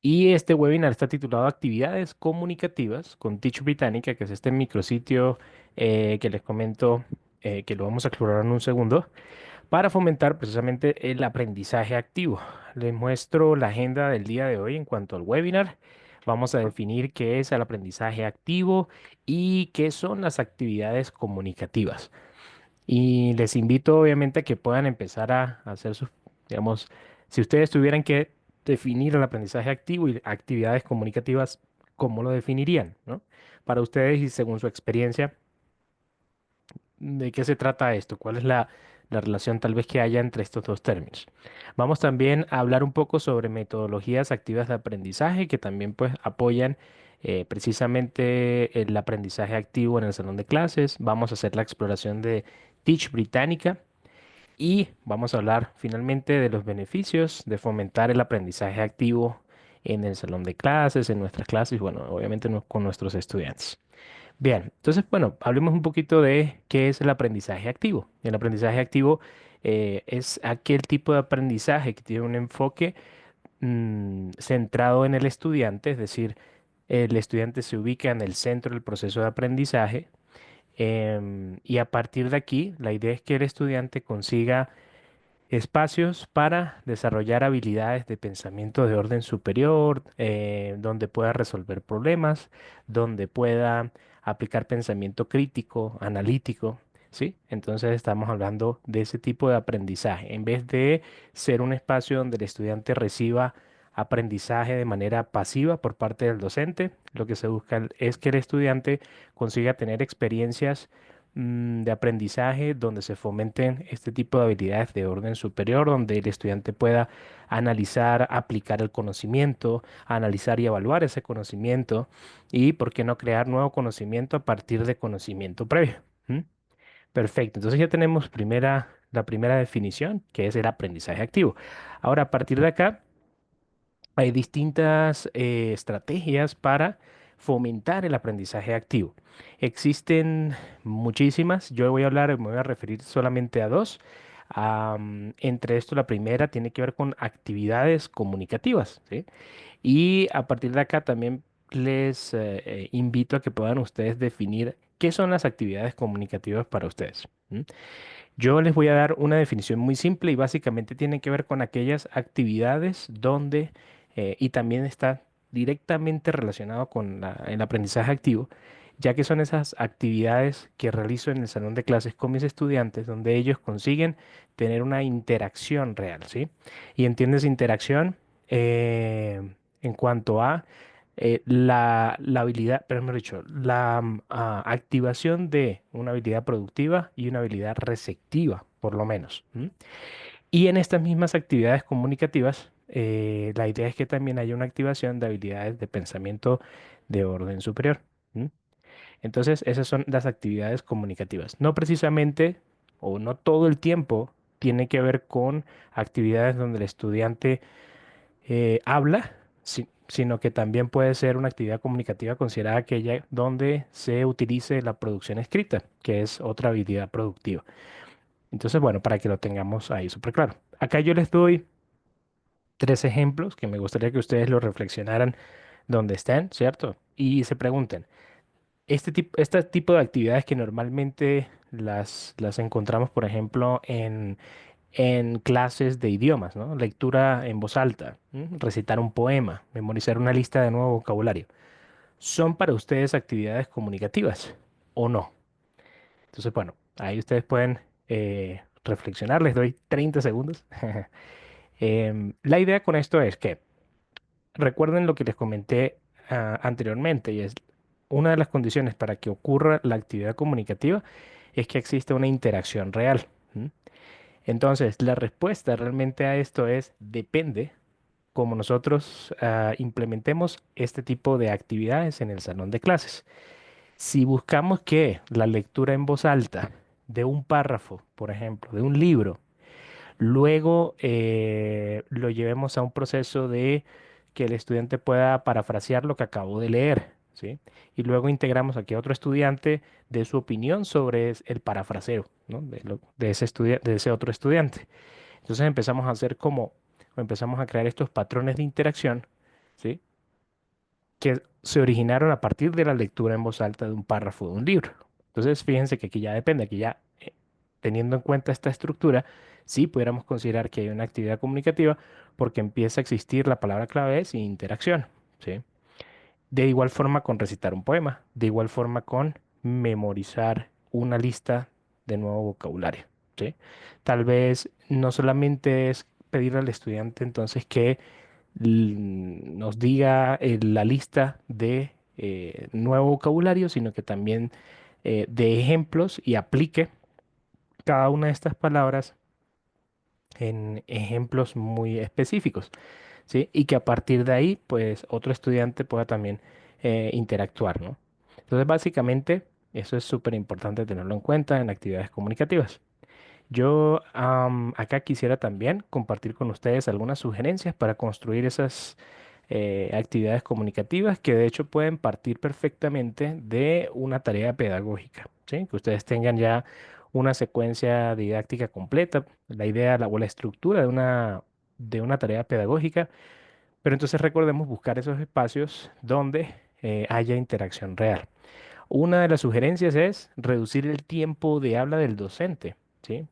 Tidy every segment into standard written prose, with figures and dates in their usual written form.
Y este webinar está titulado Actividades comunicativas con Teach Británica, que es este micrositio que les comento que lo vamos a explorar en un segundo, para fomentar precisamente el aprendizaje activo. Les muestro la agenda del día de hoy en cuanto al webinar. Vamos a definir qué es el aprendizaje activo y qué son las actividades comunicativas. Y les invito obviamente a que puedan empezar a hacer sus, digamos, si ustedes tuvieran que definir el aprendizaje activo y actividades comunicativas, ¿cómo lo definirían, no? Para ustedes y según su experiencia, ¿de qué se trata esto? ¿Cuál es la relación tal vez que haya entre estos dos términos? Vamos también a hablar un poco sobre metodologías activas de aprendizaje que también pues apoyan precisamente el aprendizaje activo en el salón de clases. Vamos a hacer la exploración de Teach Británica y vamos a hablar finalmente de los beneficios de fomentar el aprendizaje activo en el salón de clases, en nuestras clases y bueno, obviamente con nuestros estudiantes. Bien, entonces, bueno, hablemos un poquito de qué es el aprendizaje activo. El aprendizaje activo es aquel tipo de aprendizaje que tiene un enfoque centrado en el estudiante, es decir, el estudiante se ubica en el centro del proceso de aprendizaje y a partir de aquí, la idea es que el estudiante consiga espacios para desarrollar habilidades de pensamiento de orden superior, donde pueda resolver problemas, donde pueda aplicar pensamiento crítico, analítico, ¿sí? Entonces estamos hablando de ese tipo de aprendizaje. En vez de ser un espacio donde el estudiante reciba aprendizaje de manera pasiva por parte del docente, lo que se busca es que el estudiante consiga tener experiencias de aprendizaje donde se fomenten este tipo de habilidades de orden superior, donde el estudiante pueda analizar, aplicar el conocimiento, analizar y evaluar ese conocimiento y, ¿por qué no crear nuevo conocimiento a partir de conocimiento previo? ¿Mm? Perfecto, entonces ya tenemos la primera definición, que es el aprendizaje activo. Ahora, a partir de acá, hay distintas estrategias para fomentar el aprendizaje activo. Existen muchísimas, yo voy a hablar, me voy a referir solamente a dos. Entre esto, la primera tiene que ver con actividades comunicativas, ¿sí? Y a partir de acá también les invito a que puedan ustedes definir qué son las actividades comunicativas para ustedes. Yo les voy a dar una definición muy simple y básicamente tiene que ver con aquellas actividades donde, y también está directamente relacionado con el aprendizaje activo, ya que son esas actividades que realizo en el salón de clases con mis estudiantes, donde ellos consiguen tener una interacción real, ¿sí? Y entiendes interacción en cuanto a la habilidad, pero mejor dicho, activación de una habilidad productiva y una habilidad receptiva, por lo menos. ¿M? Y en estas mismas actividades comunicativas, la idea es que también haya una activación de habilidades de pensamiento de orden superior. ¿M? Entonces, esas son las actividades comunicativas. No precisamente o no todo el tiempo tiene que ver con actividades donde el estudiante habla, sino que también puede ser una actividad comunicativa considerada aquella donde se utilice la producción escrita, que es otra habilidad productiva. Entonces, bueno, para que lo tengamos ahí súper claro. Acá yo les doy tres ejemplos que me gustaría que ustedes lo reflexionaran donde estén, ¿cierto? Y se pregunten, este tipo de actividades que normalmente las encontramos, por ejemplo, en clases de idiomas, ¿no? Lectura en voz alta, recitar un poema, memorizar una lista de nuevo vocabulario. ¿Son para ustedes actividades comunicativas o no? Entonces, bueno, ahí ustedes pueden reflexionar. Les doy 30 segundos. La idea con esto es que recuerden lo que les comenté anteriormente y es una de las condiciones para que ocurra la actividad comunicativa es que exista una interacción real. ¿M? Entonces, la respuesta realmente a esto es depende cómo nosotros implementemos este tipo de actividades en el salón de clases. Si buscamos que la lectura en voz alta de un párrafo, por ejemplo, de un libro, luego lo llevemos a un proceso de que el estudiante pueda parafrasear lo que acabó de leer, ¿sí? Y luego integramos aquí a otro estudiante de su opinión sobre el parafraseo, ¿no? De ese de ese otro estudiante. Entonces empezamos a hacer como, o empezamos a crear estos patrones de interacción ¿sí? Que se originaron a partir de la lectura en voz alta de un párrafo de un libro. Entonces, fíjense que aquí ya depende, aquí ya teniendo en cuenta esta estructura, sí pudiéramos considerar que hay una actividad comunicativa porque empieza a existir la palabra clave es interacción, ¿sí? De igual forma con recitar un poema, de igual forma con memorizar una lista de nuevo vocabulario, ¿sí? Tal vez no solamente es pedirle al estudiante entonces que nos diga la lista de nuevo vocabulario, sino que también de ejemplos y aplique cada una de estas palabras en ejemplos muy específicos, ¿sí? Y que a partir de ahí, pues otro estudiante pueda también interactuar, ¿no? Entonces, básicamente, eso es súper importante tenerlo en cuenta en actividades comunicativas. Yo acá quisiera también compartir con ustedes algunas sugerencias para construir esas actividades comunicativas que de hecho pueden partir perfectamente de una tarea pedagógica, ¿sí? Que ustedes tengan ya una secuencia didáctica completa, la idea o la estructura de una tarea pedagógica, pero entonces recordemos buscar esos espacios donde haya interacción real. Una de las sugerencias es reducir el tiempo de habla del docente, ¿sí?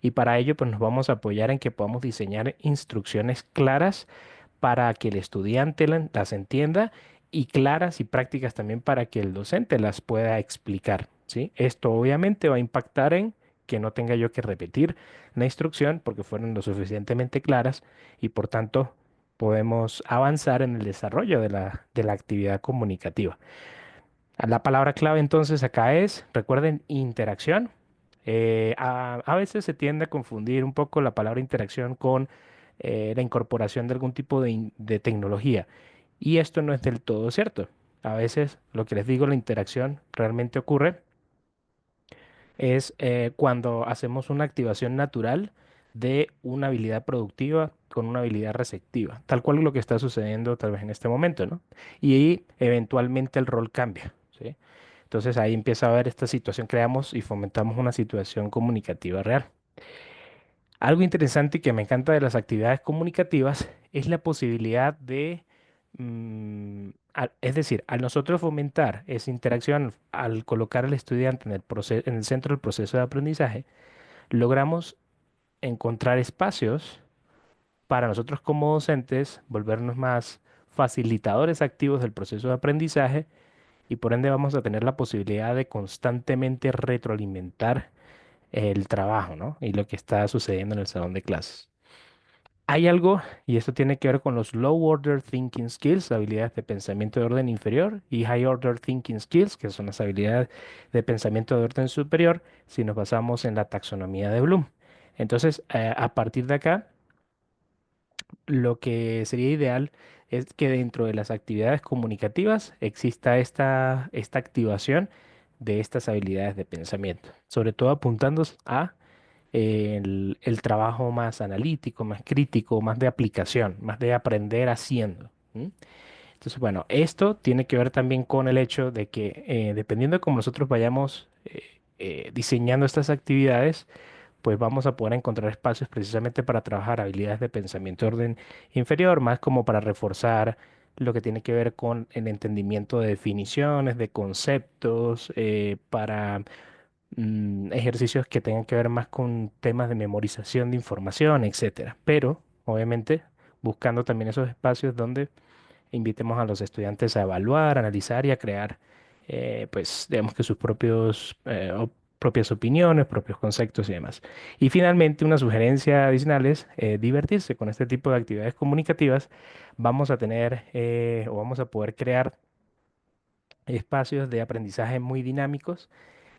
Y para ello, pues nos vamos a apoyar en que podamos diseñar instrucciones claras para que el estudiante las entienda y claras y prácticas también para que el docente las pueda explicar, ¿sí? Esto obviamente va a impactar en que no tenga yo que repetir la instrucción porque fueron lo suficientemente claras y por tanto podemos avanzar en el desarrollo de la actividad comunicativa. La palabra clave entonces acá es, recuerden, interacción. A veces se tiende a confundir un poco la palabra interacción con la incorporación de algún tipo de tecnología. Y esto no es del todo cierto. A veces lo que les digo, la interacción realmente ocurre es cuando hacemos una activación natural de una habilidad productiva con una habilidad receptiva, tal cual lo que está sucediendo tal vez en este momento, ¿no? Y ahí eventualmente el rol cambia, ¿sí? Entonces ahí empieza a haber esta situación, creamos y fomentamos una situación comunicativa real. Algo interesante y que me encanta de las actividades comunicativas es la posibilidad de, es decir, al nosotros fomentar esa interacción, al colocar al estudiante en en el centro del proceso de aprendizaje, logramos encontrar espacios para nosotros como docentes, volvernos más facilitadores activos del proceso de aprendizaje y por ende vamos a tener la posibilidad de constantemente retroalimentar el trabajo, ¿no? Y lo que está sucediendo en el salón de clases. Hay algo, y esto tiene que ver con los Low Order Thinking Skills, habilidades de pensamiento de orden inferior, y High Order Thinking Skills, que son las habilidades de pensamiento de orden superior, si nos basamos en la taxonomía de Bloom. Entonces, a partir de acá, lo que sería ideal es que dentro de las actividades comunicativas exista esta activación de estas habilidades de pensamiento, sobre todo apuntando a el trabajo más analítico, más crítico, más de aplicación, más de aprender haciendo. ¿M? Entonces, bueno, esto tiene que ver también con el hecho de que dependiendo de cómo nosotros vayamos diseñando estas actividades, pues vamos a poder encontrar espacios precisamente para trabajar habilidades de pensamiento de orden inferior, más como para reforzar lo que tiene que ver con el entendimiento de definiciones, de conceptos, para ejercicios que tengan que ver más con temas de memorización de información, etcétera. Pero, obviamente, buscando también esos espacios donde invitemos a los estudiantes a evaluar, analizar y a crear, pues, digamos que sus propios, propias opiniones, propios conceptos y demás. Y finalmente, una sugerencia adicional es divertirse con este tipo de actividades comunicativas. Vamos a tener o vamos a poder crear espacios de aprendizaje muy dinámicos.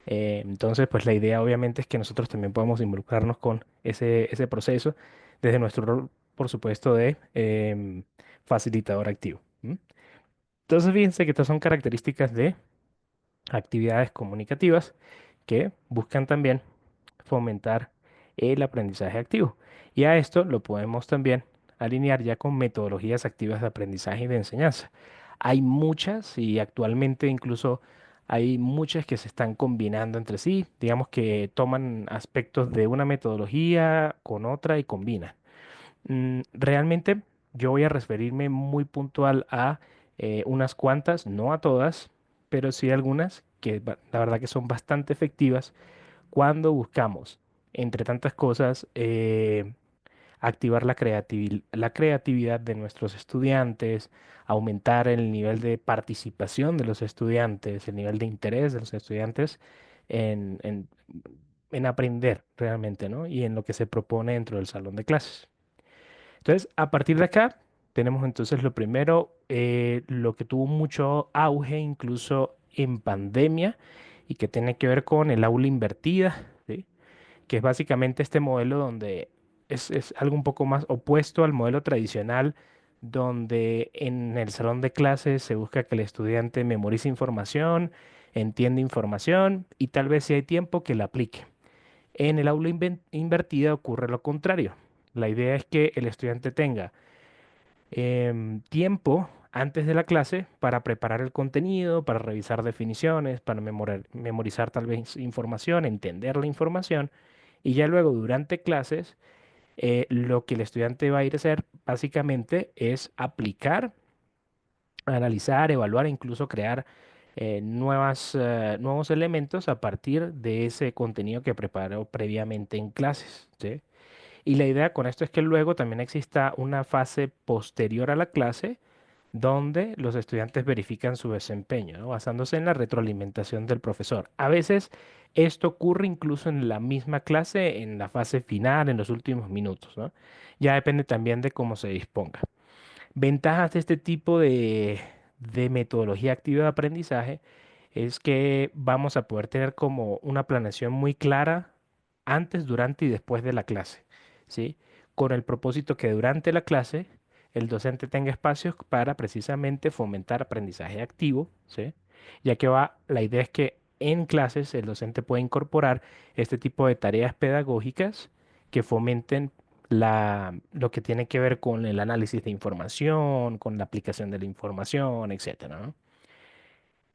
Entonces, pues la idea obviamente es que nosotros también podamos involucrarnos con ese proceso desde nuestro rol, por supuesto, de facilitador activo. ¿M? Entonces, fíjense que estas son características de actividades comunicativas que buscan también fomentar el aprendizaje activo. Y a esto lo podemos también alinear ya con metodologías activas de aprendizaje y de enseñanza. Hay muchas y actualmente incluso hay muchas que se están combinando entre sí, digamos que toman aspectos de una metodología con otra y combinan. Realmente yo voy a referirme muy puntual a unas cuantas, no a todas, pero sí algunas que la verdad que son bastante efectivas cuando buscamos, entre tantas cosas, activar la creatividad de nuestros estudiantes, aumentar el nivel de participación de los estudiantes, el nivel de interés de los estudiantes en, en- en aprender realmente, ¿no? Y en lo que se propone dentro del salón de clases. Entonces, a partir de acá, tenemos entonces lo primero, lo que tuvo mucho auge incluso en pandemia y que tiene que ver con el aula invertida, ¿sí? Que es básicamente este modelo donde es algo un poco más opuesto al modelo tradicional, donde en el salón de clases se busca que el estudiante memorice información, entienda información y tal vez si hay tiempo que la aplique. En el aula invertida ocurre lo contrario. La idea es que el estudiante tenga tiempo antes de la clase para preparar el contenido, para revisar definiciones, para memorizar tal vez información, entender la información, y ya luego durante clases lo que el estudiante va a ir a hacer básicamente es aplicar, analizar, evaluar e incluso crear nuevos elementos a partir de ese contenido que preparó previamente en clases, ¿sí? Y la idea con esto es que luego también exista una fase posterior a la clase donde los estudiantes verifican su desempeño, ¿no? Basándose en la retroalimentación del profesor. A veces esto ocurre incluso en la misma clase, en la fase final, en los últimos minutos, ¿no? Ya depende también de cómo se disponga. Ventajas de este tipo de metodología activa de aprendizaje es que vamos a poder tener como una planeación muy clara antes, durante y después de la clase, ¿sí? Con el propósito que durante la clase el docente tenga espacios para precisamente fomentar aprendizaje activo, ¿sí? Ya que la idea es que en clases el docente puede incorporar este tipo de tareas pedagógicas que fomenten lo que tiene que ver con el análisis de información, con la aplicación de la información, etcétera, ¿no?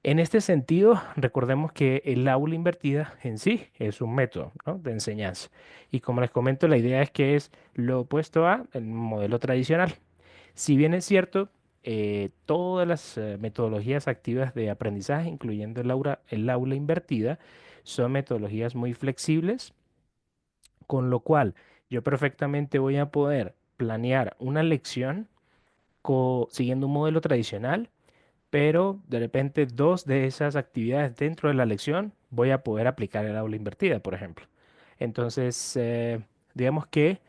En este sentido, recordemos que el aula invertida en sí es un método, ¿no?, de enseñanza. Y como les comento, la idea es que es lo opuesto a el modelo tradicional. Si bien es cierto, todas las metodologías activas de aprendizaje, incluyendo el aula invertida, son metodologías muy flexibles, con lo cual yo perfectamente voy a poder planear una lección siguiendo un modelo tradicional, pero de repente dos de esas actividades dentro de la lección voy a poder aplicar el aula invertida, por ejemplo. Entonces, digamos que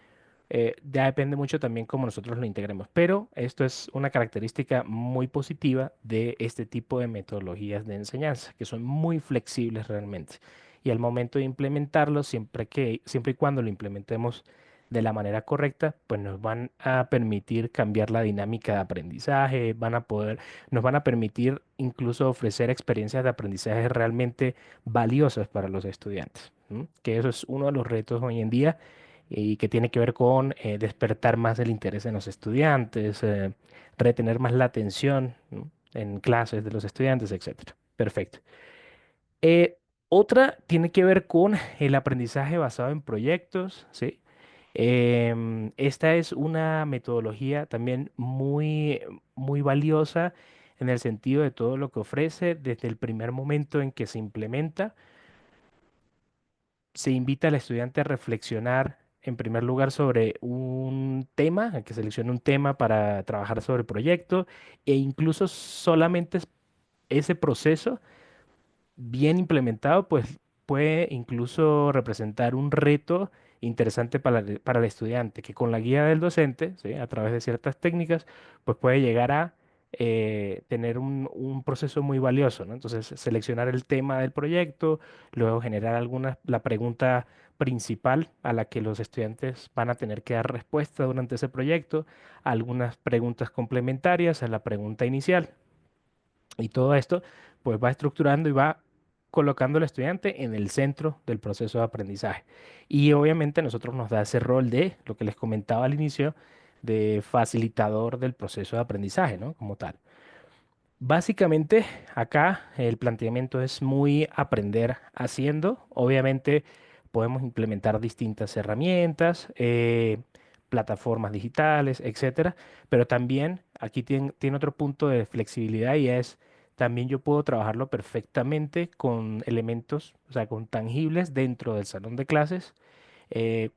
ya depende mucho también cómo nosotros lo integremos, pero esto es una característica muy positiva de este tipo de metodologías de enseñanza, que son muy flexibles realmente. Y al momento de implementarlo, siempre y cuando lo implementemos de la manera correcta, pues nos van a permitir cambiar la dinámica de aprendizaje, nos van a permitir incluso ofrecer experiencias de aprendizaje realmente valiosas para los estudiantes, ¿m? Que eso es uno de los retos hoy en día y que tiene que ver con despertar más el interés en los estudiantes, retener más la atención, ¿no?, en clases de los estudiantes, etcétera. Perfecto. Eh, Otra tiene que ver con el aprendizaje basado en proyectos, ¿sí? Esta es una metodología también muy valiosa en el sentido de todo lo que ofrece desde el primer momento en que se implementa. Se invita al estudiante a reflexionar en primer lugar sobre un tema, a que seleccione un tema para trabajar sobre el proyecto e incluso solamente ese proceso bien implementado, pues puede incluso representar un reto interesante para el estudiante, que con la guía del docente, ¿sí?, a través de ciertas técnicas, pues puede llegar a tener un proceso muy valioso, ¿no? Entonces, seleccionar el tema del proyecto, luego generar la pregunta principal a la que los estudiantes van a tener que dar respuesta durante ese proyecto, algunas preguntas complementarias a la pregunta inicial. Y todo esto pues va estructurando y va colocando al estudiante en el centro del proceso de aprendizaje. Y obviamente a nosotros nos da ese rol de, lo que les comentaba al inicio, de facilitador del proceso de aprendizaje, ¿no? Como tal. Básicamente, acá el planteamiento es muy aprender haciendo. Obviamente podemos implementar distintas herramientas. plataformas digitales, etcétera. Pero también aquí tiene otro punto de flexibilidad y es, también yo puedo trabajarlo perfectamente con elementos, o sea, con tangibles dentro del salón de clases,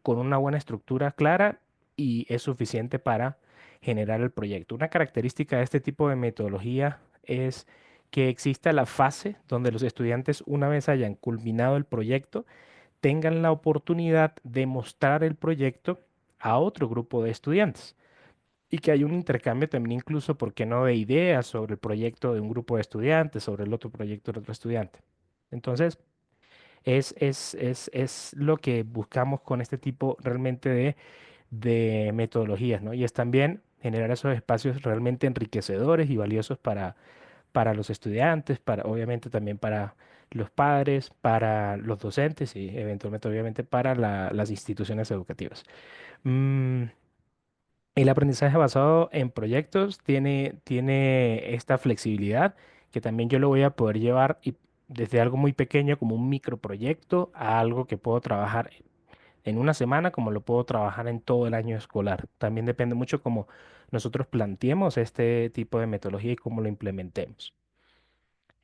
con una buena estructura clara y es suficiente para generar el proyecto. Una característica de este tipo de metodología es que exista la fase donde los estudiantes, una vez hayan culminado el proyecto, tengan la oportunidad de mostrar el proyecto a otro grupo de estudiantes y que haya un intercambio también incluso, ¿por qué no?, de ideas sobre el proyecto de un grupo de estudiantes, sobre el otro proyecto del otro estudiante. Entonces, es lo que buscamos con este tipo realmente de metodologías, ¿no? Y es también generar esos espacios realmente enriquecedores y valiosos para los estudiantes, para, obviamente también para los padres, para los docentes y eventualmente obviamente para las instituciones educativas. Mm, el aprendizaje basado en proyectos tiene esta flexibilidad que también yo lo voy a poder llevar desde algo muy pequeño como un microproyecto a algo que puedo trabajar en una semana como lo puedo trabajar en todo el año escolar. También depende mucho cómo nosotros planteemos este tipo de metodología y cómo lo implementemos.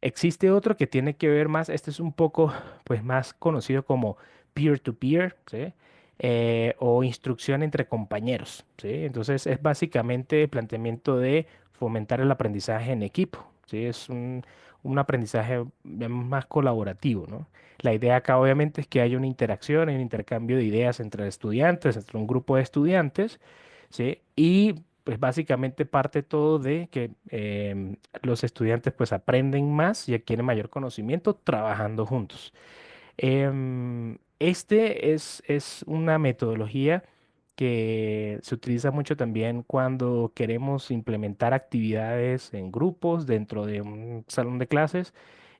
Existe otro que tiene que ver más, este es un poco pues más conocido como peer-to-peer, ¿sí? O instrucción entre compañeros, ¿sí? Entonces es básicamente el planteamiento de fomentar el aprendizaje en equipo, ¿sí? Es un aprendizaje más colaborativo, ¿no? La idea acá obviamente es que haya una interacción, un intercambio de ideas entre estudiantes, entre un grupo de estudiantes, ¿sí? Y pues básicamente parte todo de que los estudiantes pues aprenden más y adquieren mayor conocimiento trabajando juntos. Este es una metodología que se utiliza mucho también cuando queremos implementar actividades en grupos dentro de un salón de clases,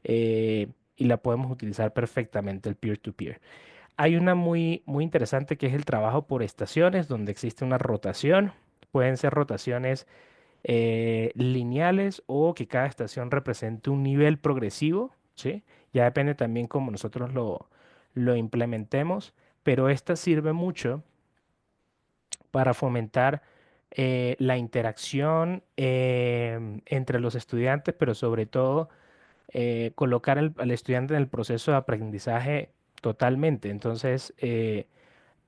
y la podemos utilizar perfectamente el peer-to-peer. Hay una muy interesante que es el trabajo por estaciones, donde existe una rotación. Pueden ser rotaciones lineales o que cada estación represente un nivel progresivo, ¿sí? Ya depende también cómo nosotros lo implementemos, pero esta sirve mucho para fomentar la interacción entre los estudiantes, pero sobre todo colocar al estudiante en el proceso de aprendizaje totalmente. Entonces,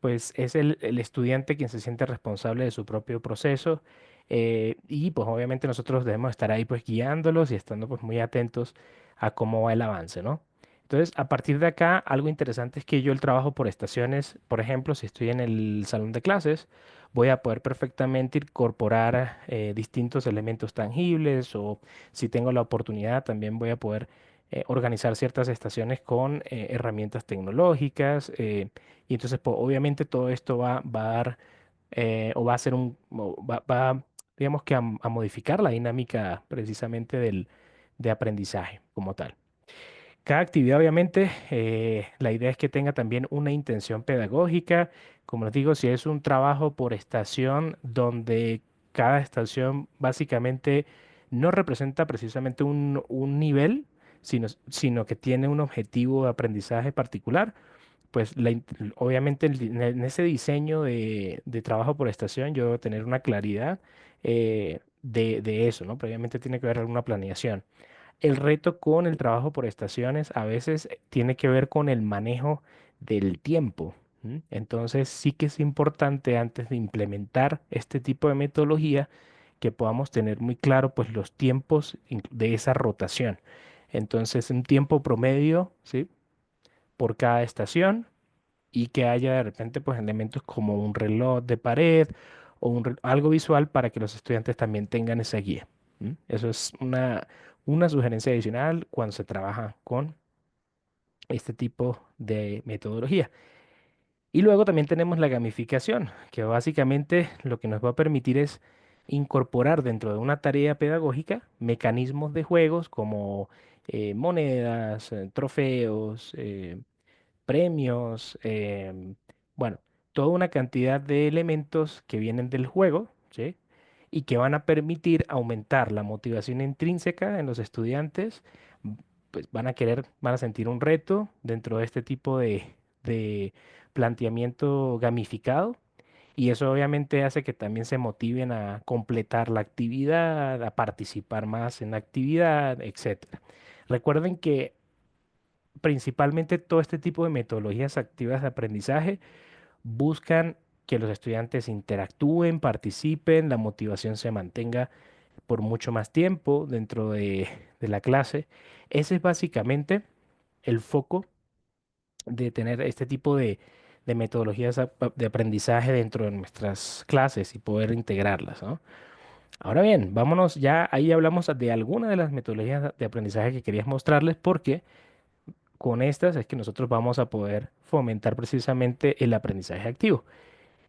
pues es el estudiante quien se siente responsable de su propio proceso, y pues obviamente nosotros debemos estar ahí pues guiándolos y estando pues muy atentos a cómo va el avance, ¿no? Entonces, a partir de acá, algo interesante es que yo el trabajo por estaciones, por ejemplo, si estoy en el salón de clases, voy a poder perfectamente incorporar distintos elementos tangibles o si tengo la oportunidad, también voy a poder organizar ciertas estaciones con herramientas tecnológicas. Y entonces, pues, obviamente todo esto va a dar o va a ser digamos que a modificar la dinámica precisamente de aprendizaje como tal. Cada actividad, obviamente, la idea es que tenga también una intención pedagógica. Como les digo, si es un trabajo por estación donde cada estación básicamente no representa precisamente un nivel, sino que tiene un objetivo de aprendizaje particular, pues obviamente en ese diseño de trabajo por estación yo debo tener una claridad de eso, ¿no? Previamente tiene que haber alguna planeación. El reto con el trabajo por estaciones a veces tiene que ver con el manejo del tiempo. ¿M? Entonces sí que es importante antes de implementar este tipo de metodología que podamos tener muy claro pues los tiempos de esa rotación. Entonces un tiempo promedio, ¿sí?, por cada estación y que haya de repente pues elementos como un reloj de pared o algo visual para que los estudiantes también tengan esa guía. ¿M? Eso es una sugerencia adicional cuando se trabaja con este tipo de metodología. Y luego también tenemos la gamificación, que básicamente lo que nos va a permitir es incorporar dentro de una tarea pedagógica mecanismos de juegos como monedas, trofeos, premios, bueno, toda una cantidad de elementos que vienen del juego, ¿sí? Y que van a permitir aumentar la motivación intrínseca en los estudiantes, m- pues van a sentir un reto dentro de este tipo de planteamiento gamificado y eso obviamente hace que también se motiven a completar la actividad, a participar más en la actividad, etcétera. Recuerden que principalmente todo este tipo de metodologías activas de aprendizaje buscan que los estudiantes interactúen, participen, la motivación se mantenga por mucho más tiempo dentro de la clase. Ese es básicamente el foco de tener este tipo de metodologías de aprendizaje dentro de nuestras clases y poder integrarlas, ¿no? Ahora bien, vámonos ya, ahí hablamos de algunas de las metodologías de aprendizaje que querías mostrarles porque con estas es que nosotros vamos a poder fomentar precisamente el aprendizaje activo.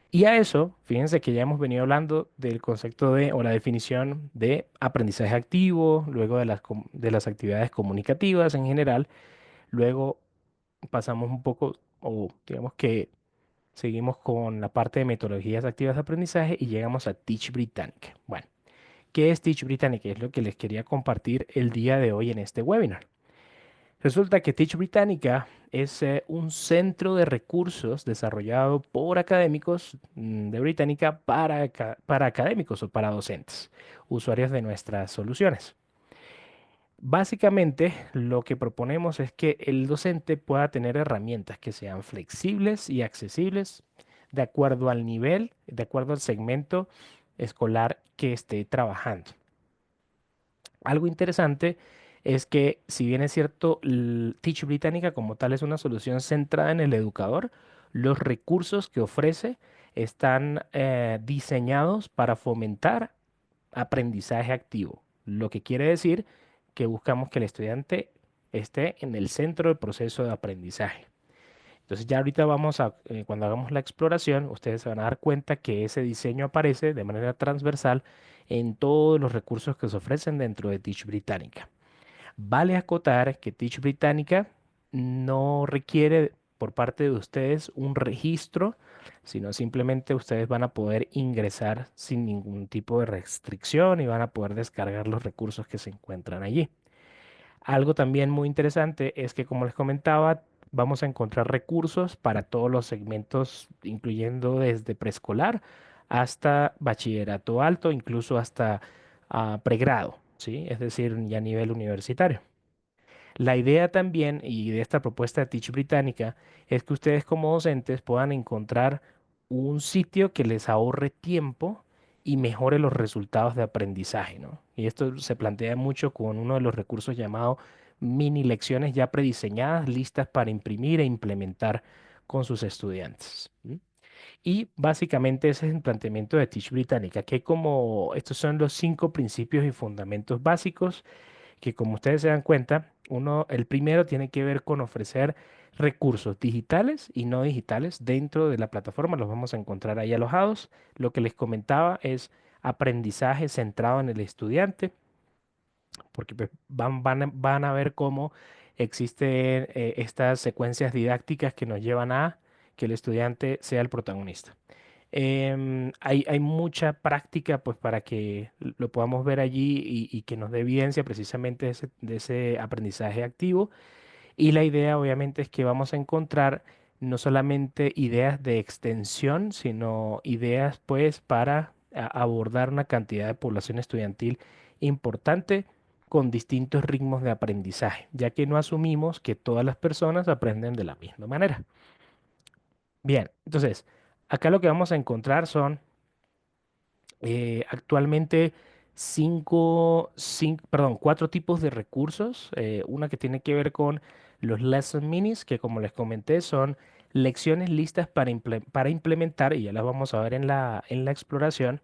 Y a eso, fíjense que ya hemos venido hablando del concepto de o la definición de aprendizaje activo, luego de de las actividades comunicativas en general, luego pasamos un poco o digamos que seguimos con la parte de metodologías activas de aprendizaje y llegamos a Teach Britannica. Bueno, ¿qué es Teach Britannica? Es lo que les quería compartir el día de hoy en este webinar. Resulta que Teach Britannica es un centro de recursos desarrollado por académicos de Británica para, para académicos o para docentes, usuarios de nuestras soluciones. Básicamente, lo que proponemos es que el docente pueda tener herramientas que sean flexibles y accesibles de acuerdo al nivel, de acuerdo al segmento escolar que esté trabajando. Algo interesante es que, si bien es cierto, Teach Britannica como tal es una solución centrada en el educador, los recursos que ofrece están diseñados para fomentar aprendizaje activo, lo que quiere decir que buscamos que el estudiante esté en el centro del proceso de aprendizaje. Entonces ya ahorita cuando hagamos la exploración, ustedes se van a dar cuenta que ese diseño aparece de manera transversal en todos los recursos que se ofrecen dentro de Teach Britannica. Vale acotar que Teach Britannica no requiere por parte de ustedes un registro, sino simplemente ustedes van a poder ingresar sin ningún tipo de restricción y van a poder descargar los recursos que se encuentran allí. Algo también muy interesante es que, como les comentaba, vamos a encontrar recursos para todos los segmentos, incluyendo desde preescolar hasta bachillerato alto, incluso hasta pregrado, ¿sí? Es decir, ya a nivel universitario. La idea también, y de esta propuesta de Teach Británica, es que ustedes como docentes puedan encontrar un sitio que les ahorre tiempo y mejore los resultados de aprendizaje, ¿no? Y esto se plantea mucho con uno de los recursos llamado mini lecciones ya prediseñadas, listas para imprimir e implementar con sus estudiantes. ¿M? Y básicamente ese es el planteamiento de Teach Británica, que como estos son los 5 principios y fundamentos básicos que, como ustedes se dan cuenta, el primero tiene que ver con ofrecer recursos digitales y no digitales dentro de la plataforma. Los vamos a encontrar ahí alojados. Lo que les comentaba es aprendizaje centrado en el estudiante, porque pues, van a ver cómo existen estas secuencias didácticas que nos llevan a que el estudiante sea el protagonista. Hay mucha práctica pues para que lo podamos ver allí y que nos dé evidencia precisamente de ese aprendizaje activo. Y la idea obviamente es que vamos a encontrar no solamente ideas de extensión, sino ideas pues para abordar una cantidad de población estudiantil importante con distintos ritmos de aprendizaje, ya que no asumimos que todas las personas aprenden de la misma manera. Bien, entonces, acá lo que vamos a encontrar son actualmente perdón, 4 tipos de recursos. Una que tiene que ver con los lesson minis, que como les comenté son lecciones listas para implementar, y ya las vamos a ver en en la exploración,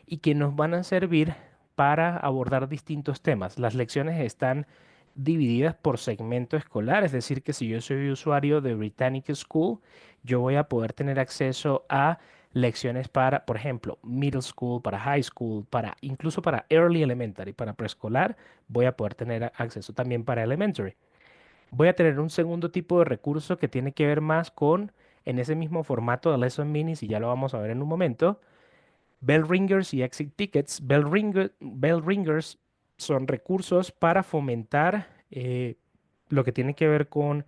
y que nos van a servir para abordar distintos temas. Las lecciones están divididas por segmento escolar, es decir, que si yo soy usuario de Britannic School, yo voy a poder tener acceso a lecciones para, por ejemplo, middle school, para high school, para incluso para early elementary, para preescolar, voy a poder tener acceso también para elementary. Voy a tener un segundo tipo de recurso que tiene que ver más con, en ese mismo formato de lesson minis, y ya lo vamos a ver en un momento, bell ringers y exit tickets. Bell ringers son recursos para fomentar lo que tiene que ver con,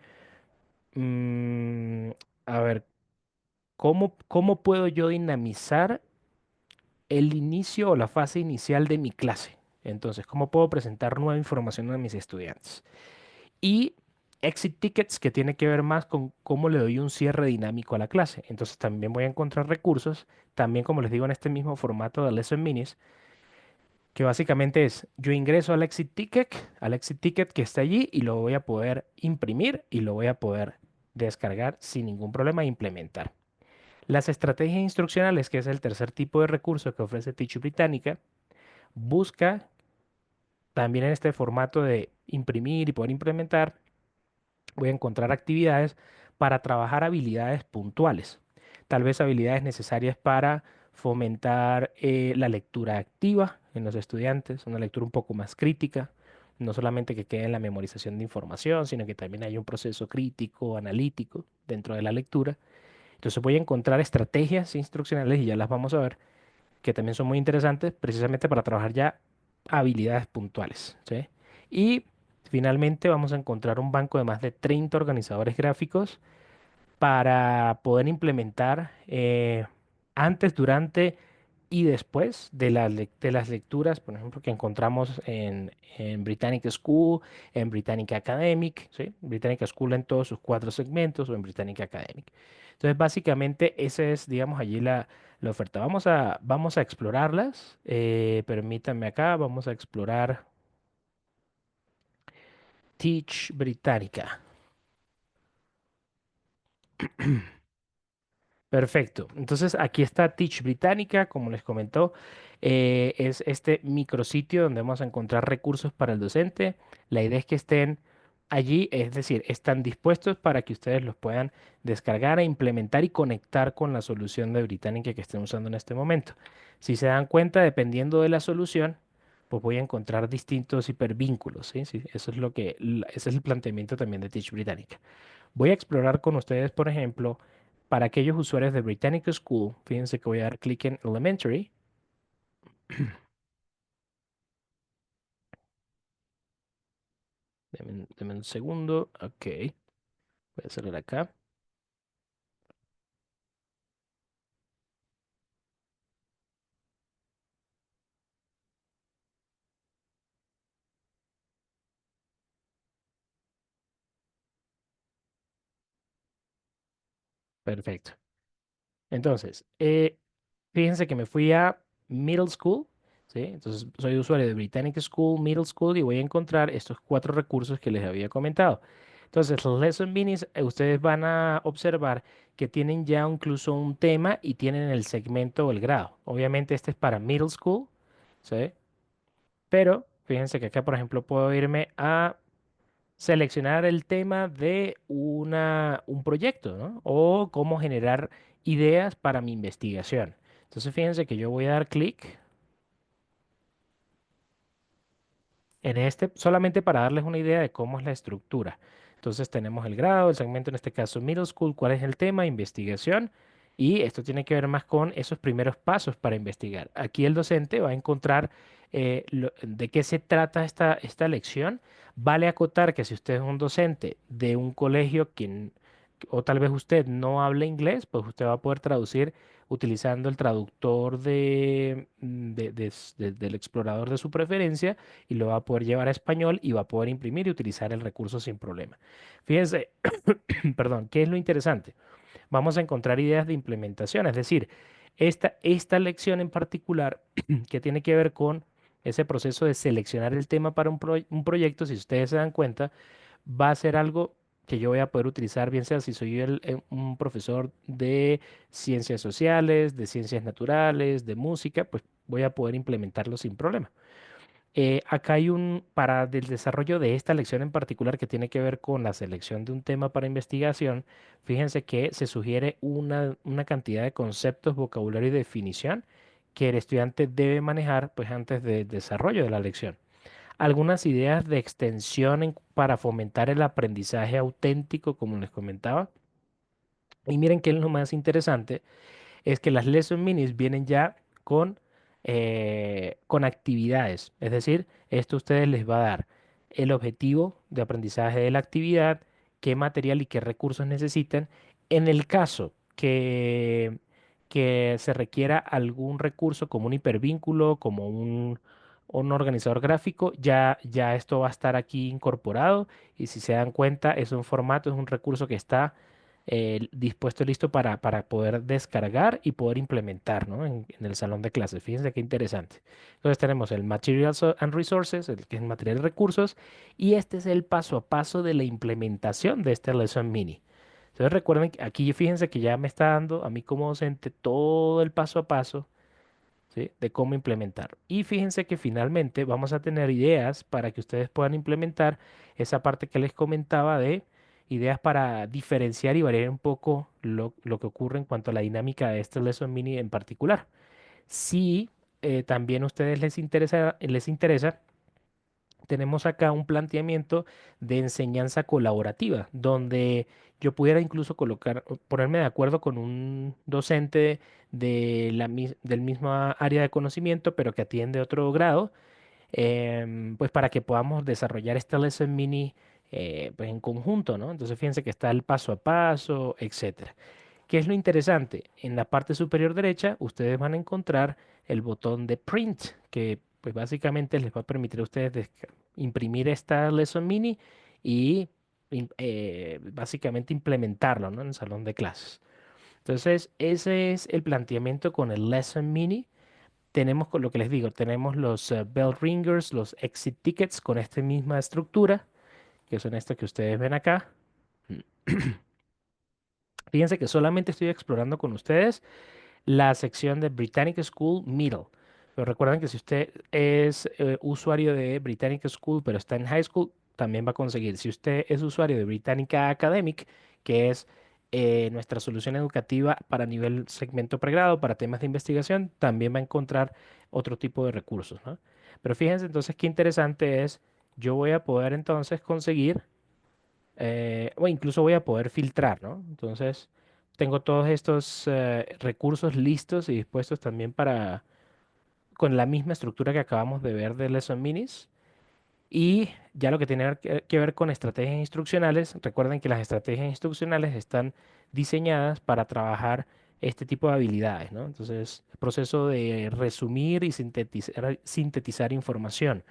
mm, a ver, ¿Cómo puedo yo dinamizar el inicio o la fase inicial de mi clase? Entonces, ¿cómo puedo presentar nueva información a mis estudiantes? Y exit tickets, que tiene que ver más con cómo le doy un cierre dinámico a la clase. Entonces, también voy a encontrar recursos, también como les digo, en este mismo formato de Lesson Minis, que básicamente es, yo ingreso al exit ticket que está allí y lo voy a poder imprimir y lo voy a poder descargar sin ningún problema e implementar. Las estrategias instruccionales, que es el tercer tipo de recurso que ofrece Teach Británica, busca también en este formato de imprimir y poder implementar, voy a encontrar actividades para trabajar habilidades puntuales, tal vez habilidades necesarias para fomentar la lectura activa en los estudiantes, una lectura un poco más crítica, no solamente que quede en la memorización de información, sino que también hay un proceso crítico, analítico dentro de la lectura. Entonces voy a encontrar estrategias instruccionales y ya las vamos a ver, que también son muy interesantes precisamente para trabajar ya habilidades puntuales, ¿sí? Y finalmente vamos a encontrar un banco de más de 30 organizadores gráficos para poder implementar antes, durante y después de de las lecturas, por ejemplo, que encontramos en Britannic School, en Britannic Academic, ¿sí? Britannic School en todos sus cuatro segmentos o en Britannic Academic. Entonces, básicamente, esa es, digamos, allí la oferta. Vamos a explorarlas. Permítanme acá, vamos a explorar Teach Britannica. Perfecto. Entonces aquí está Teach Británica, como les comentó, es este micrositio donde vamos a encontrar recursos para el docente. La idea es que estén allí, es decir, están dispuestos para que ustedes los puedan descargar e implementar y conectar con la solución de Británica que estén usando en este momento. Si se dan cuenta, dependiendo de la solución, pues voy a encontrar distintos hipervínculos, ¿sí? Sí, eso es ese es el planteamiento también de Teach Británica. Voy a explorar con ustedes, por ejemplo, para aquellos usuarios de Britannica School, fíjense que voy a dar clic en Elementary. Denme un segundo. Ok, voy a hacerlo acá. Perfecto. Entonces, fíjense que me fui a Middle School, ¿sí? Entonces, soy usuario de Britannica School, Middle School y voy a encontrar estos cuatro recursos que les había comentado. Entonces, los Lesson Minis, ustedes van a observar que tienen ya incluso un tema y tienen el segmento o el grado. Obviamente, este es para Middle School, ¿sí? Pero fíjense que acá, por ejemplo, puedo irme a seleccionar el tema de un proyecto, ¿no? O cómo generar ideas para mi investigación. Entonces, fíjense que yo voy a dar clic en este solamente para darles una idea de cómo es la estructura. Entonces tenemos el grado, el segmento en este caso middle school, cuál es el tema, investigación, y esto tiene que ver más con esos primeros pasos para investigar. Aquí el docente va a encontrar de qué se trata esta lección. Vale acotar que si usted es un docente de un colegio o tal vez usted no habla inglés, pues usted va a poder traducir utilizando el traductor del explorador de su preferencia y lo va a poder llevar a español y va a poder imprimir y utilizar el recurso sin problema. Fíjense, perdón, ¿qué es lo interesante? Vamos a encontrar ideas de implementación, es decir, esta lección en particular que tiene que ver con ese proceso de seleccionar el tema para un proyecto, si ustedes se dan cuenta, va a ser algo que yo voy a poder utilizar, bien sea si soy un profesor de ciencias sociales, de ciencias naturales, de música, pues voy a poder implementarlo sin problema. Acá hay para el desarrollo de esta lección en particular que tiene que ver con la selección de un tema para investigación, fíjense que se sugiere una cantidad de conceptos, vocabulario y definición que el estudiante debe manejar pues antes del desarrollo de la lección. Algunas ideas de extensión para fomentar el aprendizaje auténtico, como les comentaba. Y miren que es lo más interesante es que las Lesson Minis vienen ya con actividades. Es decir, esto a ustedes les va a dar el objetivo de aprendizaje de la actividad, qué material y qué recursos necesitan. En el caso que, que se requiera algún recurso como un hipervínculo, como un organizador gráfico, ya esto va a estar aquí incorporado y si se dan cuenta es un formato, es un recurso que está dispuesto y listo para poder descargar y poder implementar, ¿no? En el salón de clases. Fíjense qué interesante. Entonces tenemos el Materials and Resources, el que es material y recursos, y este es el paso a paso de la implementación de este Lesson Mini. Entonces recuerden que aquí fíjense que ya me está dando a mí como docente todo el paso a paso, ¿sí? De cómo implementar. Y fíjense que finalmente vamos a tener ideas para que ustedes puedan implementar esa parte que les comentaba de ideas para diferenciar y variar un poco lo que ocurre en cuanto a la dinámica de este Lesson Mini en particular. Si también a ustedes les interesa, tenemos acá un planteamiento de enseñanza colaborativa, donde yo pudiera incluso ponerme de acuerdo con un docente del mismo área de conocimiento, pero que atiende otro grado, pues para que podamos desarrollar este lesson mini pues en conjunto, ¿no? Entonces fíjense que está el paso a paso, etcétera. ¿Qué es lo interesante? En la parte superior derecha, ustedes van a encontrar el botón de print, que pues básicamente les va a permitir a ustedes imprimir esta lesson mini y básicamente implementarlo, ¿no? En el salón de clases. Entonces, ese es el planteamiento con el lesson mini. Tenemos con lo que les digo, tenemos los bell ringers, los exit tickets con esta misma estructura, que son estos que ustedes ven acá. Fíjense que solamente estoy explorando con ustedes la sección de Britannic School Middle. Pero recuerden que si usted es usuario de Britannic School, pero está en High School, también va a conseguir. Si usted es usuario de Britannica Academic, que es nuestra solución educativa para nivel segmento pregrado, para temas de investigación, también va a encontrar otro tipo de recursos, ¿no? Pero fíjense entonces qué interesante es, yo voy a poder entonces conseguir o incluso voy a poder filtrar, ¿no? Entonces, tengo todos estos recursos listos y dispuestos también con la misma estructura que acabamos de ver de Lesson Minis. Y ya lo que tiene que ver con estrategias instruccionales, recuerden que las estrategias instruccionales están diseñadas para trabajar este tipo de habilidades, ¿no? Entonces, el proceso de resumir y sintetizar información,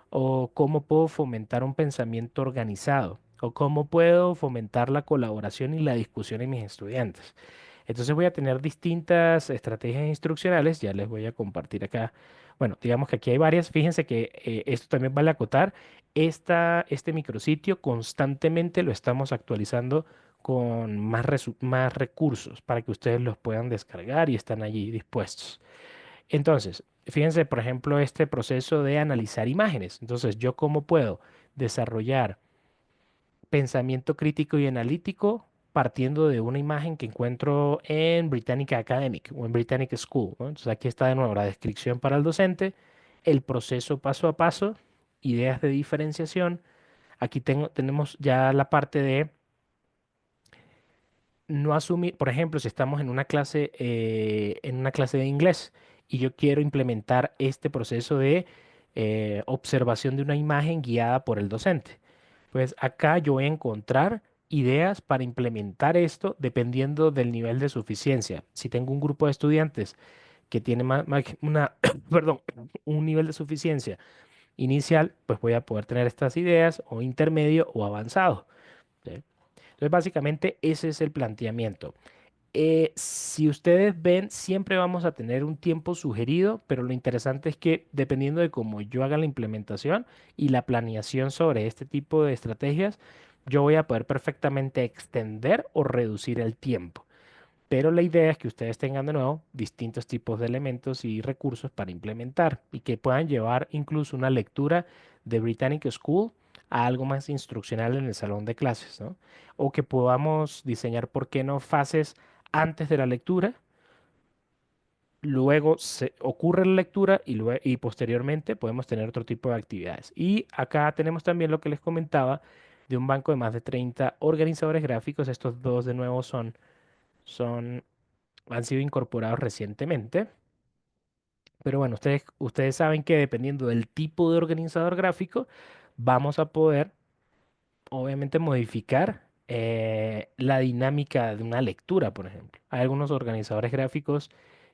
o cómo puedo fomentar un pensamiento organizado, o cómo puedo fomentar la colaboración y la discusión en mis estudiantes. Entonces voy a tener distintas estrategias instruccionales, ya les voy a compartir acá. Bueno, digamos que aquí hay varias. Fíjense que esto también vale acotar. Este micrositio constantemente lo estamos actualizando con más recursos para que ustedes los puedan descargar y están allí dispuestos. Entonces, fíjense, por ejemplo, este proceso de analizar imágenes. Entonces, ¿yo cómo puedo desarrollar pensamiento crítico y analítico partiendo de una imagen que encuentro en Britannica Academic o en Britannic School, ¿no? Entonces aquí está de nuevo la descripción para el docente, el proceso paso a paso, ideas de diferenciación. Aquí tenemos ya la parte de no asumir, por ejemplo, si estamos en una clase de inglés y yo quiero implementar este proceso de observación de una imagen guiada por el docente. Pues acá yo voy a encontrar ideas para implementar esto dependiendo del nivel de suficiencia. Si tengo un grupo de estudiantes que tiene perdón, un nivel de suficiencia inicial, pues voy a poder tener estas ideas o intermedio o avanzado. ¿Sí? Entonces, básicamente ese es el planteamiento. Si ustedes ven, siempre vamos a tener un tiempo sugerido, pero lo interesante es que dependiendo de cómo yo haga la implementación y la planeación sobre este tipo de estrategias, yo voy a poder perfectamente extender o reducir el tiempo. Pero la idea es que ustedes tengan de nuevo distintos tipos de elementos y recursos para implementar y que puedan llevar incluso una lectura de Britannic School a algo más instruccional en el salón de clases, ¿no? O que podamos diseñar, ¿por qué no?, fases antes de la lectura, luego se ocurre la lectura y posteriormente podemos tener otro tipo de actividades. Y acá tenemos también lo que les comentaba de un banco de más de 30 organizadores gráficos. Estos dos de nuevo son han sido incorporados recientemente. Pero bueno, ustedes saben que dependiendo del tipo de organizador gráfico, vamos a poder, obviamente, modificar la dinámica de una lectura, por ejemplo. Hay algunos organizadores gráficos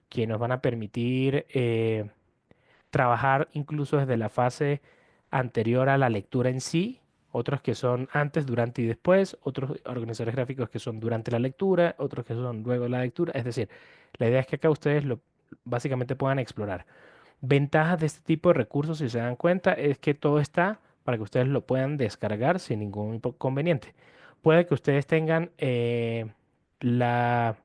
que nos van a permitir trabajar incluso desde la fase anterior a la lectura en sí, otros que son antes, durante y después, otros organizadores gráficos que son durante la lectura, otros que son luego de la lectura. Es decir, la idea es que acá ustedes lo básicamente puedan explorar. Ventajas de este tipo de recursos, si se dan cuenta, es que todo está para que ustedes lo puedan descargar sin ningún inconveniente. Puede que ustedes tengan la,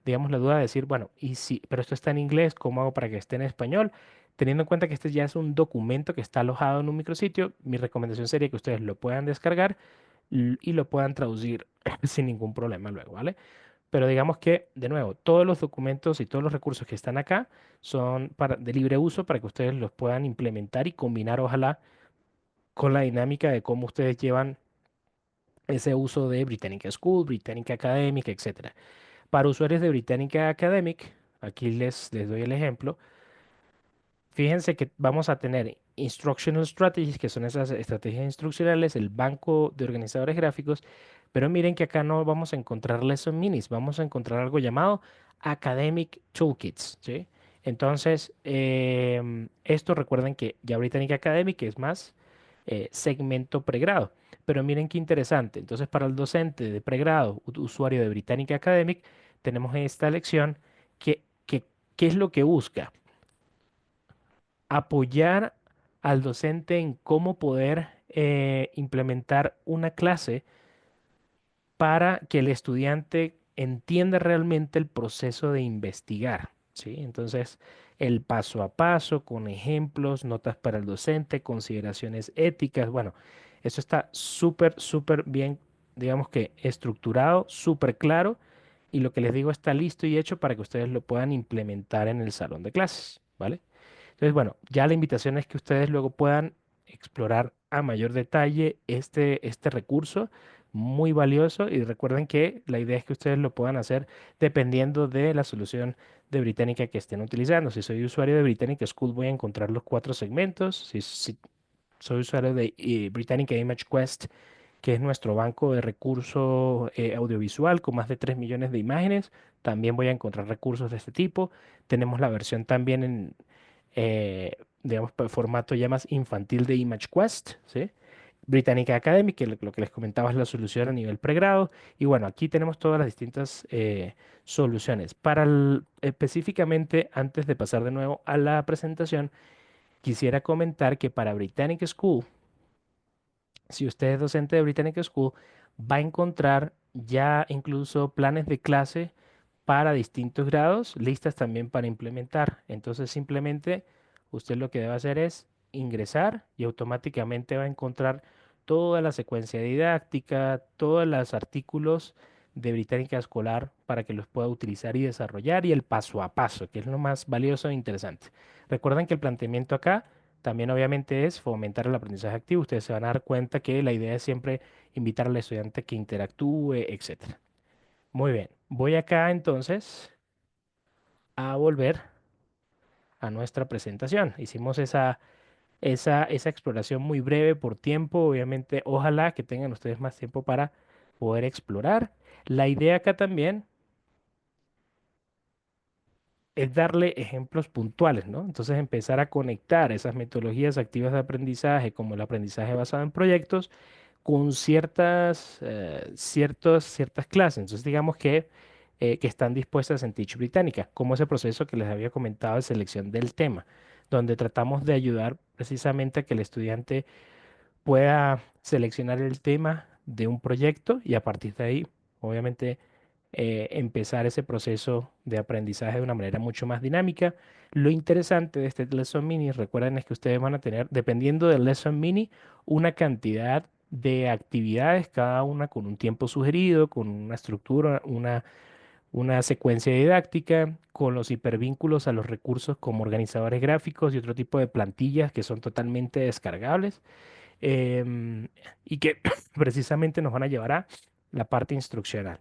digamos, la duda de decir, bueno, y si, pero esto está en inglés, ¿cómo hago para que esté en español? Teniendo en cuenta que este ya es un documento que está alojado en un micrositio, mi recomendación sería que ustedes lo puedan descargar y lo puedan traducir sin ningún problema luego, ¿vale? Pero digamos que, de nuevo, todos los documentos y todos los recursos que están acá son de libre uso para que ustedes los puedan implementar y combinar, ojalá, con la dinámica de cómo ustedes llevan ese uso de Britannica School, Britannica Academic, etcétera. Para usuarios de Britannica Academic, aquí les doy el ejemplo. Fíjense que vamos a tener Instructional Strategies, que son esas estrategias instruccionales, el banco de organizadores gráficos, pero miren que acá no vamos a encontrar Lesson Minis, vamos a encontrar algo llamado Academic Toolkits, ¿sí? Entonces, esto recuerden que ya Britannica Academic es más segmento pregrado, pero miren qué interesante. Entonces, para el docente de pregrado, usuario de Britannica Academic, tenemos esta lección que ¿qué es lo que busca? Apoyar al docente en cómo poder implementar una clase para que el estudiante entienda realmente el proceso de investigar, ¿sí? Entonces, el paso a paso, con ejemplos, notas para el docente, consideraciones éticas, bueno, eso está súper, súper bien, digamos que estructurado, súper claro, y lo que les digo está listo y hecho para que ustedes lo puedan implementar en el salón de clases, ¿vale? Entonces, bueno, ya la invitación es que ustedes luego puedan explorar a mayor detalle este recurso muy valioso y recuerden que la idea es que ustedes lo puedan hacer dependiendo de la solución de Británica que estén utilizando. Si soy usuario de Britannica School voy a encontrar los cuatro segmentos. Si soy usuario de Britannica Image Quest, que es nuestro banco de recursos audiovisual con más de 3 millones de imágenes, también voy a encontrar recursos de este tipo. Tenemos la versión también en digamos, formato ya más infantil de Image Quest, ¿sí? Britannica Academy, que lo que les comentaba es la solución a nivel pregrado. Y bueno, aquí tenemos todas las distintas soluciones. Específicamente, antes de pasar de nuevo a la presentación, quisiera comentar que para Britannic School, si usted es docente de Britannic School, va a encontrar ya incluso planes de clase para distintos grados, listas también para implementar. Entonces, simplemente usted lo que debe hacer es ingresar y automáticamente va a encontrar toda la secuencia didáctica, todos los artículos de Británica Escolar para que los pueda utilizar y desarrollar y el paso a paso, que es lo más valioso e interesante. Recuerden que el planteamiento acá también obviamente es fomentar el aprendizaje activo. Ustedes se van a dar cuenta que la idea es siempre invitar al estudiante que interactúe, etcétera. Muy bien, voy acá entonces a volver a nuestra presentación. Hicimos esa exploración muy breve por tiempo. Obviamente, ojalá que tengan ustedes más tiempo para poder explorar. La idea acá también es darle ejemplos puntuales, ¿no? Entonces empezar a conectar esas metodologías activas de aprendizaje, como el aprendizaje basado en proyectos, con ciertas clases. Entonces, digamos que están dispuestas en Teach Británica, como ese proceso que les había comentado de selección del tema, donde tratamos de ayudar precisamente a que el estudiante pueda seleccionar el tema de un proyecto y a partir de ahí, obviamente, empezar ese proceso de aprendizaje de una manera mucho más dinámica. Lo interesante de este Lesson Mini, recuerden, es que ustedes van a tener, dependiendo del Lesson Mini, una cantidad de actividades, cada una con un tiempo sugerido, con una estructura, una secuencia didáctica, con los hipervínculos a los recursos como organizadores gráficos y otro tipo de plantillas que son totalmente descargables y que precisamente nos van a llevar a la parte instruccional.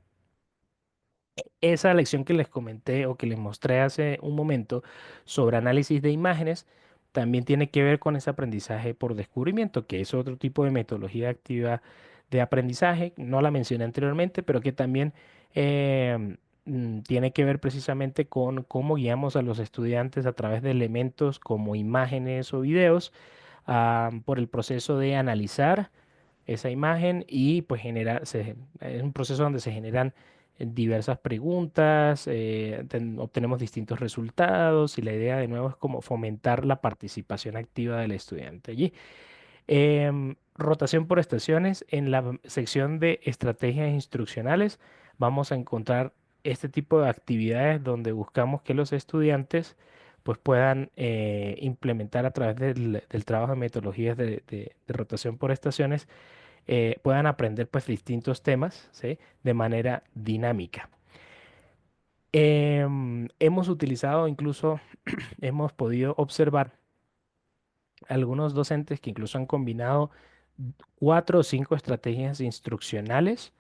Esa lección que les comenté o que les mostré hace un momento sobre análisis de imágenes también tiene que ver con ese aprendizaje por descubrimiento, que es otro tipo de metodología activa de aprendizaje, no la mencioné anteriormente, pero que también tiene que ver precisamente con cómo guiamos a los estudiantes a través de elementos como imágenes o videos, por el proceso de analizar esa imagen y pues es un proceso donde se generan diversas preguntas, obtenemos distintos resultados y la idea de nuevo es como fomentar la participación activa del estudiante allí. Rotación por estaciones. En la sección de estrategias instruccionales vamos a encontrar este tipo de actividades donde buscamos que los estudiantes pues puedan implementar a través del trabajo de metodologías de rotación por estaciones, puedan aprender pues distintos temas, ¿sí? De manera dinámica. Hemos utilizado, incluso hemos podido observar algunos docentes que incluso han combinado 4 o 5 estrategias instruccionales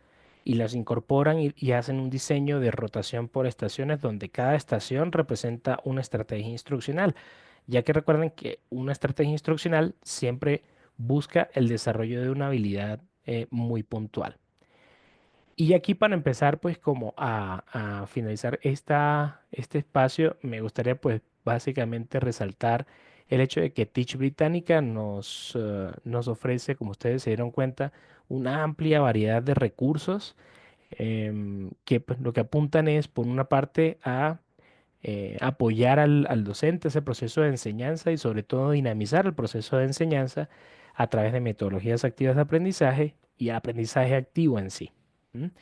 y las incorporan y hacen un diseño de rotación por estaciones donde cada estación representa una estrategia instruccional, ya que recuerden que una estrategia instruccional siempre busca el desarrollo de una habilidad muy puntual. Y aquí para empezar, pues como a finalizar este espacio, me gustaría pues básicamente resaltar el hecho de que Teach Británica nos ofrece, como ustedes se dieron cuenta, una amplia variedad de recursos que pues, lo que apuntan es, por una parte, a apoyar al docente ese proceso de enseñanza y sobre todo dinamizar el proceso de enseñanza a través de metodologías activas de aprendizaje y aprendizaje activo en sí. ¿M?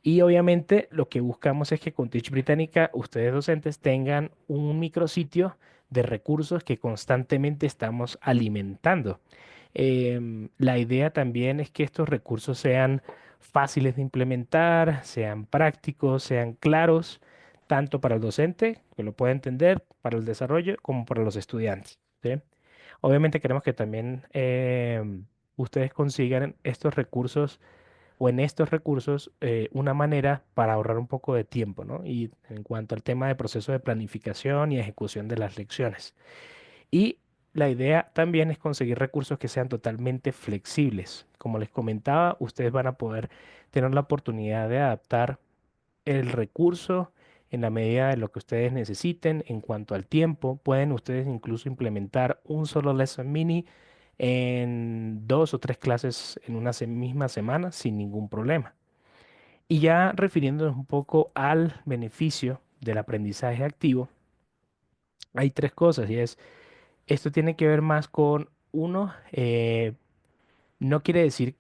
Y obviamente lo que buscamos es que con Teach Británica ustedes docentes tengan un micrositio de recursos que constantemente estamos alimentando. La idea también es que estos recursos sean fáciles de implementar, sean prácticos, sean claros, tanto para el docente, que lo pueda entender, para el desarrollo, como para los estudiantes, ¿sí? Obviamente queremos que también ustedes consigan estos recursos o en estos recursos una manera para ahorrar un poco de tiempo, ¿no? Y en cuanto al tema de proceso de planificación y ejecución de las lecciones. Y la idea también es conseguir recursos que sean totalmente flexibles. Como les comentaba, ustedes van a poder tener la oportunidad de adaptar el recurso en la medida de lo que ustedes necesiten. En cuanto al tiempo, pueden ustedes incluso implementar un solo lesson mini en 2 o 3 clases en una misma semana sin ningún problema. Y ya refiriéndonos un poco al beneficio del aprendizaje activo, hay 3 cosas y es, esto tiene que ver más con uno, no quiere decir,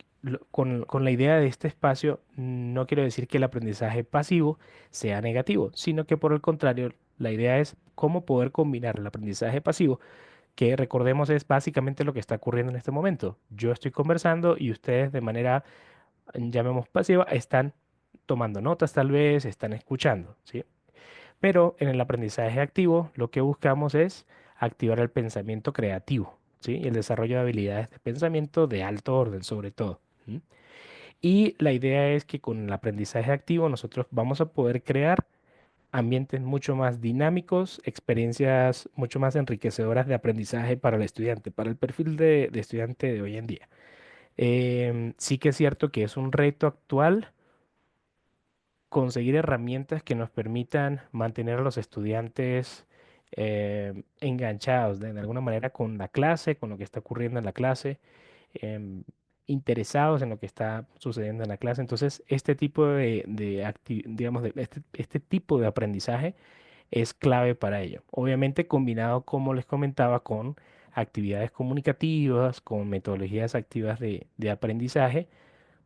con la idea de este espacio, no quiero decir que el aprendizaje pasivo sea negativo, sino que por el contrario, la idea es cómo poder combinar el aprendizaje pasivo, que recordemos es básicamente lo que está ocurriendo en este momento. Yo estoy conversando y ustedes de manera, llamemos pasiva, están tomando notas tal vez, están escuchando, ¿sí? Pero en el aprendizaje activo lo que buscamos es activar el pensamiento creativo, ¿sí? Y el desarrollo de habilidades de pensamiento de alto orden, sobre todo. ¿M? Y la idea es que con el aprendizaje activo nosotros vamos a poder crear ambientes mucho más dinámicos, experiencias mucho más enriquecedoras de aprendizaje para el estudiante, para el perfil de estudiante de hoy en día. Sí que es cierto que es un reto actual conseguir herramientas que nos permitan mantener a los estudiantes enganchados de alguna manera con la clase, con lo que está ocurriendo en la clase, em, interesados en lo que está sucediendo en la clase. Entonces, este tipo digamos, este tipo de aprendizaje es clave para ello. Obviamente combinado, como les comentaba, con actividades comunicativas, con metodologías activas de aprendizaje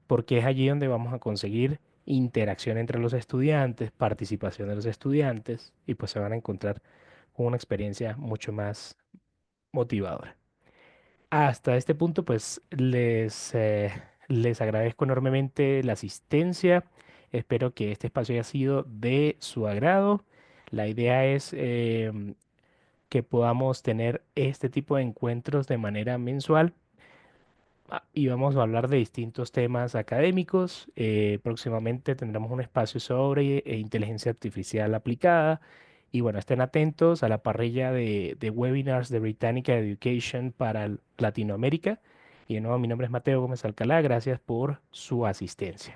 porque es allí donde vamos a conseguir interacción entre los estudiantes, participación de los estudiantes y pues se van a encontrar con una experiencia mucho más motivadora. Hasta este punto pues les agradezco enormemente la asistencia. Espero que este espacio haya sido de su agrado. La idea es que podamos tener este tipo de encuentros de manera mensual y vamos a hablar de distintos temas académicos. Próximamente tendremos un espacio sobre inteligencia artificial aplicada. Y bueno, estén atentos a la parrilla de webinars de Britannica Education para Latinoamérica. Y de nuevo, mi nombre es Mateo Gómez Alcalá. Gracias por su asistencia.